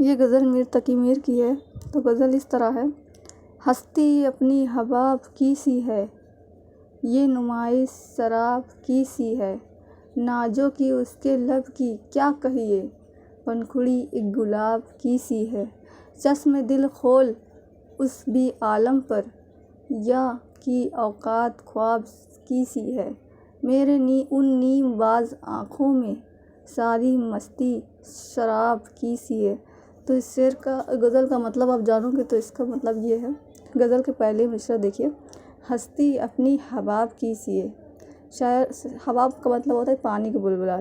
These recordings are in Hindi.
ये गज़ल मीर तकी मीर की है। तो गज़ल इस तरह है। हस्ती अपनी हबाब की सी है, ये नुमाइश शराब की सी है। नाजों की उसके लब की क्या कहिए, पंखुड़ी एक गुलाब की सी है। चश्म दिल खोल उस भी आलम पर, या की औकात ख्वाब की सी है। मेरे उन नीम बाज आँखों में सारी मस्ती शराब की सी है। तो इस शेर का गज़ल का मतलब आप जानोगे तो इसका मतलब ये है। गज़ल के पहले मिसरा देखिए। हस्ती अपनी हबाब की सी है। शायर हबाब का मतलब होता है पानी का बुलबुला।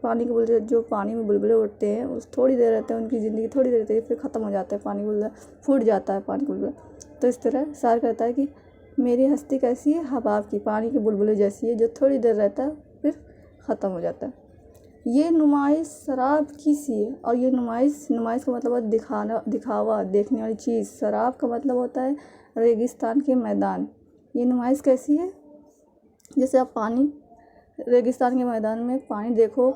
पानी के बुलबुले जो पानी में बुलबुले उठते हैं उस थोड़ी देर रहते हैं, उनकी ज़िंदगी थोड़ी देर रहती है, फिर ख़त्म हो जाता है। पानी बुलबुला फूट जाता है पानी का बुलबुला। तो इस तरह शायर कहता है कि मेरी हस्ती कैसी है, हबाब की, पानी के बुलबुले जैसी है, जो थोड़ी देर रहता है फिर ख़त्म हो जाता है। ये नुमाइश शराब की सी है। और ये नुमाइश का मतलब है दिखावा, देखने वाली चीज़। शराब का मतलब होता है रेगिस्तान के मैदान। ये नुमाइश कैसी है, जैसे आप रेगिस्तान के मैदान में पानी देखो।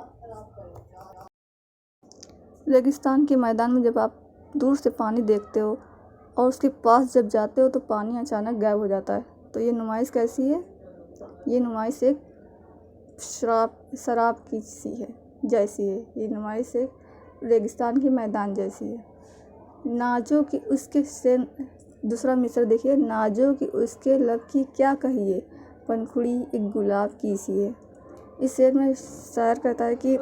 रेगिस्तान के मैदान में जब आप दूर से पानी देखते हो और उसके पास जब जाते हो तो पानी अचानक गायब हो जाता है। तो ये नुमाइश कैसी है, ये नुमाइश एक शराब की सी है जैसी है। ये नुमाइश एक रेगिस्तान के मैदान जैसी है। नाजों की उसके से दूसरा मिसर देखिए। नाजों की उसके लब की क्या कहिए, पंखुड़ी एक गुलाब की सी है। इस शेर में शायर कहता है कि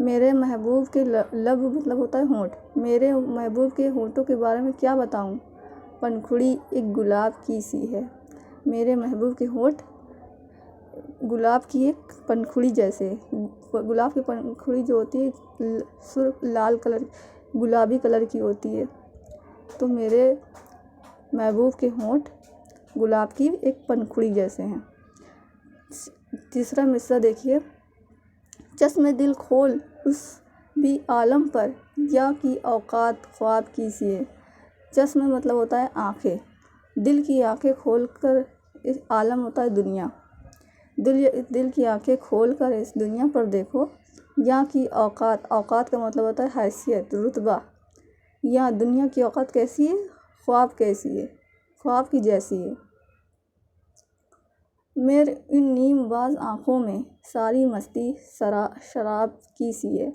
मेरे महबूब के लब मतलब होता है होंठ। मेरे महबूब के होंठों के बारे में क्या बताऊं, पंखुड़ी एक गुलाब की सी है। मेरे महबूब के होंठ गुलाब की एक पंखुड़ी जैसे। गुलाब की पंखुड़ी जो होती है लाल कलर, गुलाबी कलर की होती है। तो मेरे महबूब के होंठ गुलाब की एक पंखुड़ी जैसे हैं। तीसरा मिसरा देखिए। चश्म दिल खोल उस भी आलम पर, या की औकात ख्वाब की सी है। चश्म मतलब होता है आँखें। दिल की आँखें खोल कर, इस आलम होता है दुनिया। दिल की आँखें खोल कर इस दुनिया पर देखो। या की औकात का मतलब होता है हैसियत, रुतबा। या दुनिया की औकात कैसी है, ख्वाब कैसी है, ख्वाब की जैसी है। मेरे इन नीम बाज आँखों में सारी मस्ती शराब की सी है।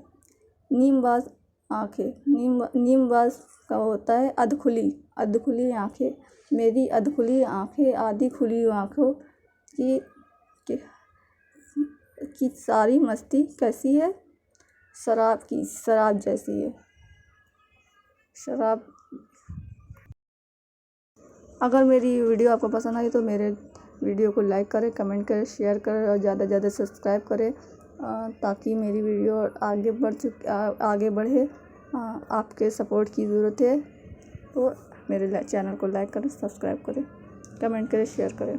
नीम बाज आँखें, नीम बाज का होता है अधखुली आँखें। मेरी अधखुली आँखें, आधी खुली आँखों की सारी मस्ती कैसी है, शराब जैसी है। शराब। अगर मेरी वीडियो आपको पसंद आई तो मेरे वीडियो को लाइक करें, कमेंट करें, शेयर करें और ज़्यादा से ज़्यादा सब्सक्राइब करें, ताकि मेरी वीडियो आगे बढ़े। आपके सपोर्ट की ज़रूरत है। तो मेरे चैनल को लाइक करें, सब्सक्राइब करें, कमेंट करें, शेयर करें।